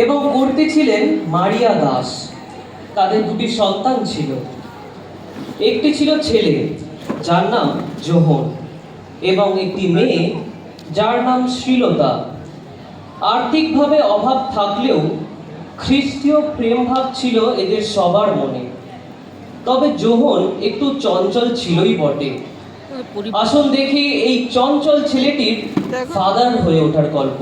এবং কর্ত্রী ছিলেন মারিয়া দাস। তাদের দুটি সন্তান ছিল। একটি ছিল ছেলে, যার নাম জোহন, এবং একটি মেয়ে, যার নাম শ্রীলতা। আর্থিকভাবে অভাব থাকলেও খ্রিস্টীয় প্রেমভাব ছিল এদের সবার মনে। তবে জোহন একটু চঞ্চল ছিলই বটে। আসুন দেখি এই চঞ্চল ছেলেটির ফাদার হয়ে ওঠার গল্প।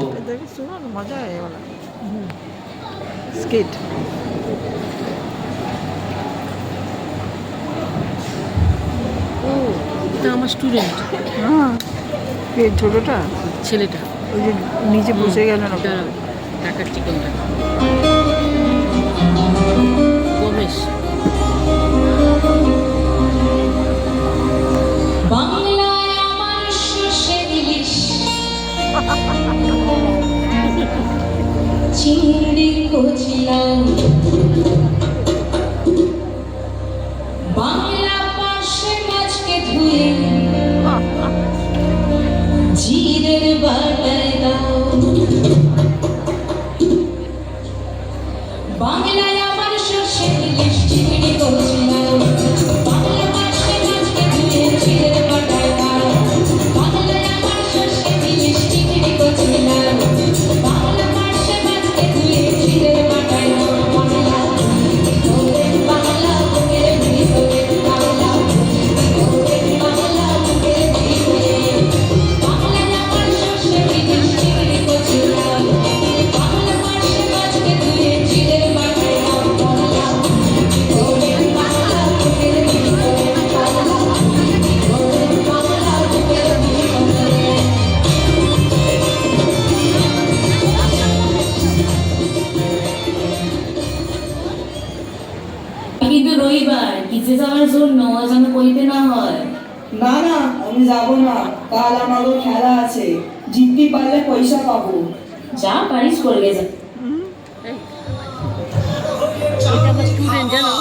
আমার স্টুডেন্ট। হ্যাঁ, ছোটটা ছেলেটা ওই যে নিচে বসে গেল না, ঢাকার চিকনটা গবেশ। বাংলায় আমার সর্ষে ইলিশ, চিংড়ি কচলাও, বাংলা পার্শে মাছকে ধুয়ে জিরের বাটায় দাও। বাংলায় আমার সর্ষে ইলিশ, চিংড়ি কচলাও, বাংলা পার্শে মাছকে ধুয়ে জিরের বাটায় দাও। বাংলায় আমার সর্ষে ইলিশ, চিংড়ি কচলাও, বাংলা পার্শে মাছকে ধুয়ে জিরের বাটায় দাও। বাংলা ভিতরে, বাংলা বুকের ভিতরে, বাংলা ভিতরে, বাংলা বুকের ভিতরে, বাংলায় আমার সর্ষে ইলিশ, চিংড়ি কচলাও, বাংলা পার্শে মাছকে ধুয়ে জিরের বাটায় দাও। বাংলা ভিতরে, বাংলা বুকের ভিতরে, বাংলা ভিতরে, বাংলা বুকের ভিতরে। কিন্তু রবিবার কিসে যাওয়ার জন্য যেন কইতে না হয়। না না, আমি যাব না। কাল আমারও খেলা আছে, জিততে পারলে পয়সা পাবো। যা পারিস করবে যা। এটা আমার স্টুডেন্ট জানো।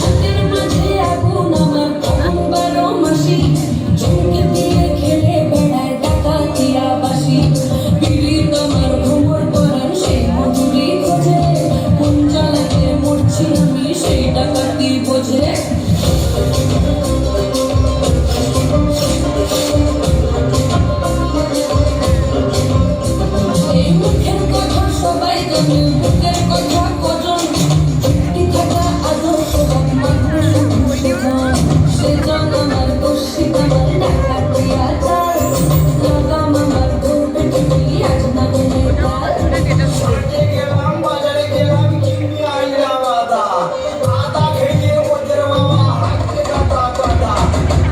হাতের মাঝে আগুন আমার আগুন 12 মাসি, চমকে দিয়ে খেলে বেড়ায় ডাকাতিয়া বাসি। পীড়িত আমার ভ্রমর পরাণ সেই মধুরি খোঁজে, কোন জ্বালাতে মরছি আমি সেই ডাকাতি বোঝে। এই মুখের কথা সবাই জানে, বুকের কথা কজন, একটি থাকা আদর্শ মানুষ সেজন। সেজন আমার দর্শিত আমার ডাকাতিয়া চাল, লাগাম আমার ধরবে তুমি আজ না গেলে কাল। গেলাম বাজারে গেলাম, কিনে আনলাম আদা, আদা ভেঙে ওদের মামা হাতে কাটা কাটা।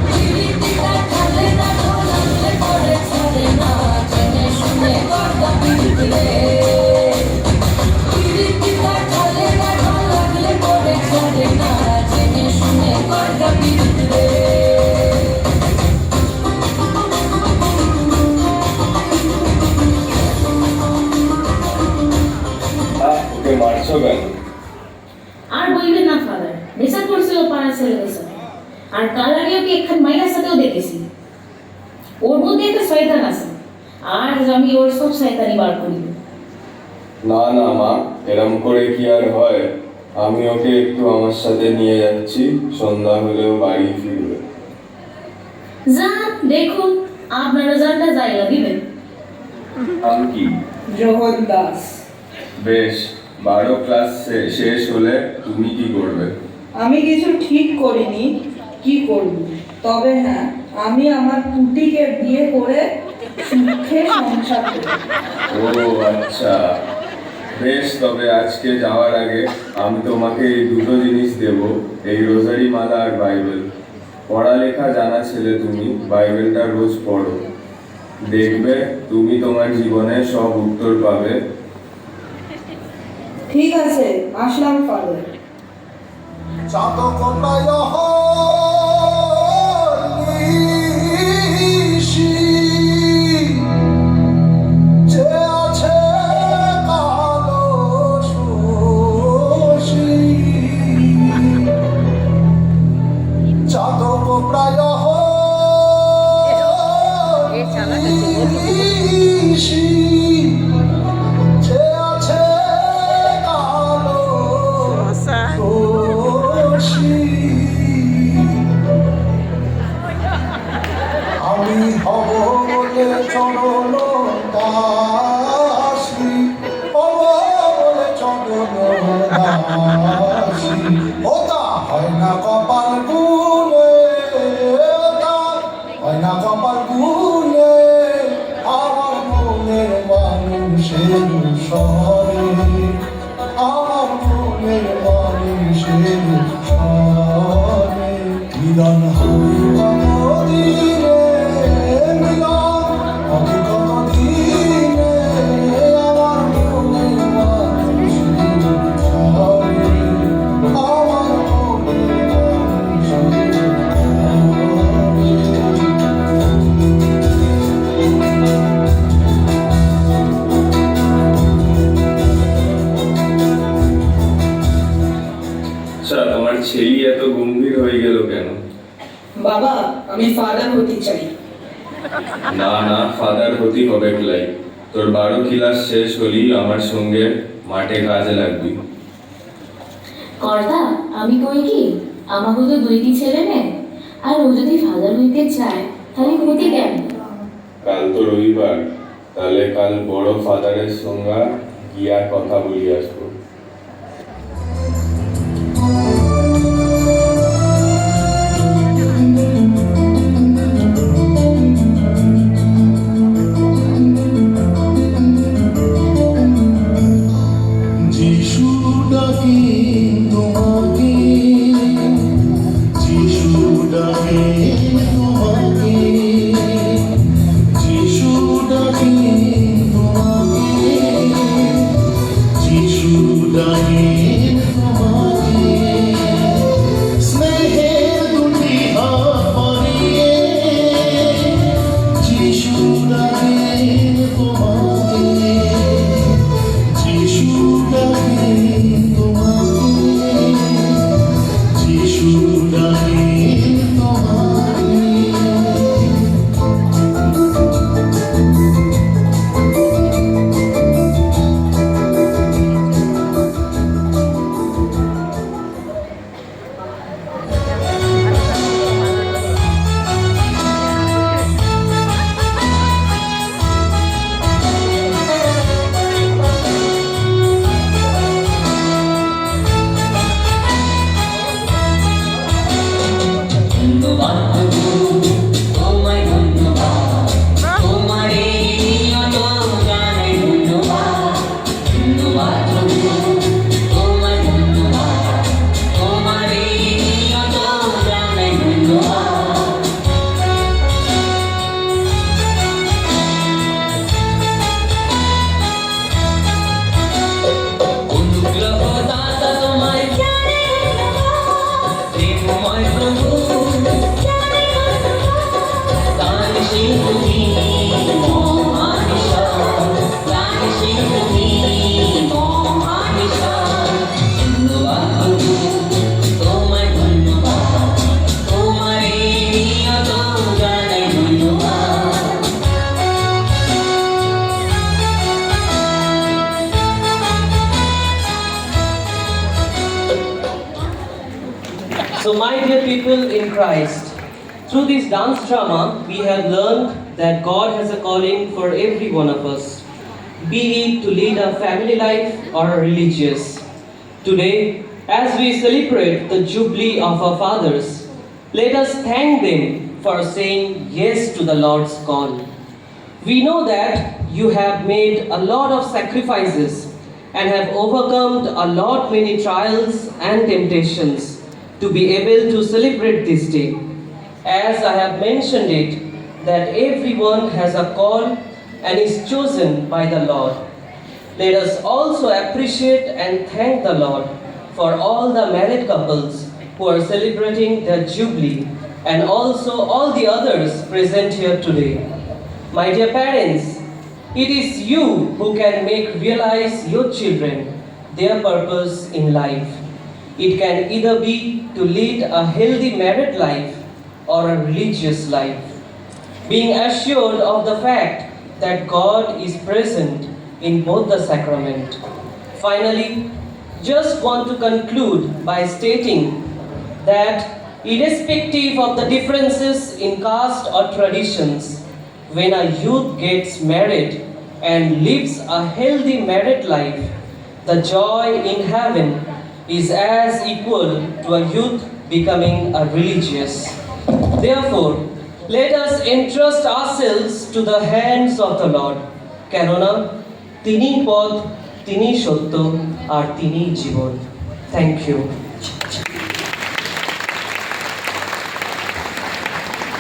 পিরিতিটা ঢালে না ঢোলালে পরে ছাড়ে না, জেনে শুনে গর্দা পিরিতিরে। পিরিতিটা ঢালে না ঢোলালে পরে ছাড়ে না, জেনে শুনে গর্দা পিরিতিরে। ওকে মারছো কেন? আর বইবে না ফাদার, নেশা করছিল পাড়ার ছেলেদের সাথে। আর কাল আগে ওকে একখান মাইয়ার সাথেও দেখেছি। ওর মধ্যে একটা শয়তান আছে, আর আমি ওর সব শয়তানি বার করি। না না মা, এরম করে কি আর হয়? আমি ওকে একটু আমার সাথে নিয়ে যাচ্ছি, সন্ধ্যা হলেও বাড়ি ফিরবে। যা দেখুন, আপনার রেজাল্টটা জায়গা দিবেন। নাম কি? জোহন দাস। বেশ, 12 ক্লাস শেষ হলে তুমি কি করবে? আমি কিছু ঠিক করিনি, কি করব। তবে হ্যাঁ, আমি আমার পুটিকে বিয়ে করে সুখে সংসার করব। ও আচ্ছা, বেশ। তবে আজকে যাওয়ার আগে আমি তোমাকে এই দুটো জিনিস দেব, এই রোজারি মালা আর বাইবেল। পড়ালেখা জানা ছেলে তুমি, বাইবেলটা রোজ পড়ো। দেখবে তুমি তোমার জীবনে সব উত্তর পাবে। ঠিক আছে, আসলাম ফাদার। চাতক প্রায় নিশি, যে আছে কালো শশী। চাতক প্রায় এ চালাটা কি বলবো? নিশি, যে আছে কালো শশী। আমি হব বলে চরণ দাসী, হব বলে চরণ দাসী। ওটা হয় না কপাল গুনে, ওটা হয় না কপাল গুনে, আমার মনের মানুষের শহরে, আমার মনের মানুষের শহরে। মিলন হবে কতদিনে, মিলন হবে কতদিনে, আমার মনের মানুষের শহরে, আমার মনের মানুষের শহরে। আচ্ছা, তোমার ছেলে এত গম্ভীর হয়ে গেল কেন? বাবা, আমি ফাদার হতে চাই। না না, ফাদার হতে হবে ক্লাই। তোর 12 ক্লাস শেষ হলি আমার সঙ্গে মাঠে কাজে লাগবি। কর্তা, আমি কই কি আমাকে তো 2টি ছেলে মেয়ে, আর ও যদি ফাদার হইতে চায় তাহলে হতে কেন? কাল তো রবিবার, তাহলে কাল বড় ফাদারের সঙ্গে গিয়া কথা বলি আসবো। যিশু ডাকে তোমাকে, যিশু ডাকে তোমাকে, যিশু ডাকে তোমাকে, যিশু ডাকে তোমাকে। স্নেহের দুটি হাত বাড়িয়ে যিশু ডাকে তোমাকে, যিশু ডাকে তোমাকে, যিশু ডাকে তোমাকে। So my dear people in Christ, through this dance drama, we have learned that God has a calling for every one of us, be it to lead a family life or a religious. Today, as we celebrate the Jubilee of our fathers, let us thank them for saying yes to the Lord's call. We know that you have made a lot of sacrifices and have overcome a lot many trials and temptations to be able to celebrate this day. As I have mentioned it, that everyone has a call and is chosen by the Lord. let us also appreciate and thank the Lord for all the married couples who are celebrating their jubilee and also all the others present here today. My dear parents, it is you who can make realize your children their purpose in life. It can either be to lead a healthy married life or a religious life, being assured of the fact that God is present in both the sacrament. Finally, just want to conclude by stating that irrespective of the differences in caste or traditions, when a youth gets married and lives a healthy married life, the joy in heaven is as equal to a youth becoming a religious. Therefore, let us entrust ourselves to the hands of the Lord, কেননা তিনি পথ, তিনি সত্য আর তিনি জীবন। Thank you.